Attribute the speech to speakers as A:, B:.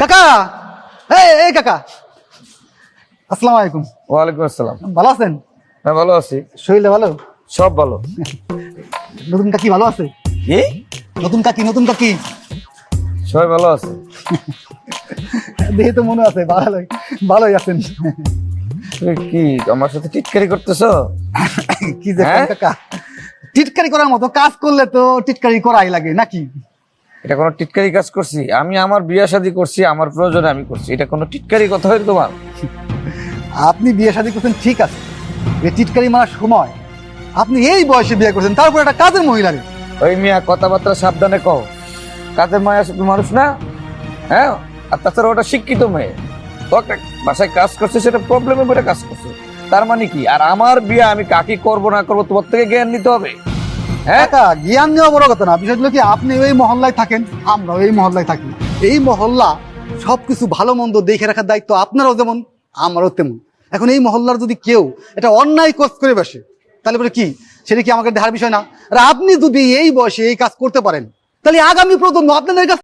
A: কাকা, এই কাকা, আসসালামু আলাইকুম।
B: ওয়ালাইকুম আসসালাম।
A: ভালো আছেন?
B: হ্যাঁ ভালো আছি।
A: শরীরটা ভালো?
B: সব ভালো।
A: নতুন কাকি ভালো আছে?
B: কি?
A: নতুন কাকি
B: সবাই ভালো আছে।
A: দেখে তো মনে আছে ভালোই আছেন।
B: তুমি কি আমার সাথে টিটকারি করতেছো?
A: কি যে
B: হ্যাঁ?
A: কাকা, টিটকারি করার মতো কাজ করলে তো টিটকারি করাই লাগে নাকি?
B: এটা কোনো টিটকারি কাজ করছি? আমি আমার বিয়ে শাদী করছি, আমার প্রয়োজনে আমি করছি। এটা কোনো টিটকারি কথা হইল তোমার?
A: আপনি বিয়ে শাদী করছেন ঠিক আছে, টিটকারি মারার সময় আপনি এই বয়সে বিয়ে করছেন, তারপর একটা কাজের মহিলারে।
B: ওই মিয়া কথাবার্তা সাবধানে কও। কাজের মায়া শুধু মানুষ না, হ্যাঁ? আর তাছাড়া ওটা শিক্ষিত মেয়ে, ও একটা বাসায় কাজ করছে, সেটা প্রবলেমে পড়ে কাজ করছে। তার মানে কি? আর আমার বিয়ে আমি কাকি করবো না করবো তোমার থেকে জ্ঞান নিতে হবে? হ্যাঁ,
A: কাকা, জ্ঞান নেওয়া বড় কথা না, বিষয় হলো কি আপনি ওই মহল্লায় থাকেন, আমরাও এই মহল্লায় থাকি। এই মহল্লা সবকিছু ভালো মন্দ দেখে রাখার দায়িত্ব আপনারও যেমন আমারও তেমন। এখন এই মহল্লার যদি কেউ এটা অন্যায় কাজ করে বসে, তাহলে বলে কি সেটা কি আমাকে দেখার বিষয় না? আর আপনি যদি এই বয়সে এই কাজ করতে পারেন, তাহলে আগামী প্রজন্ম আপনাদের কাছে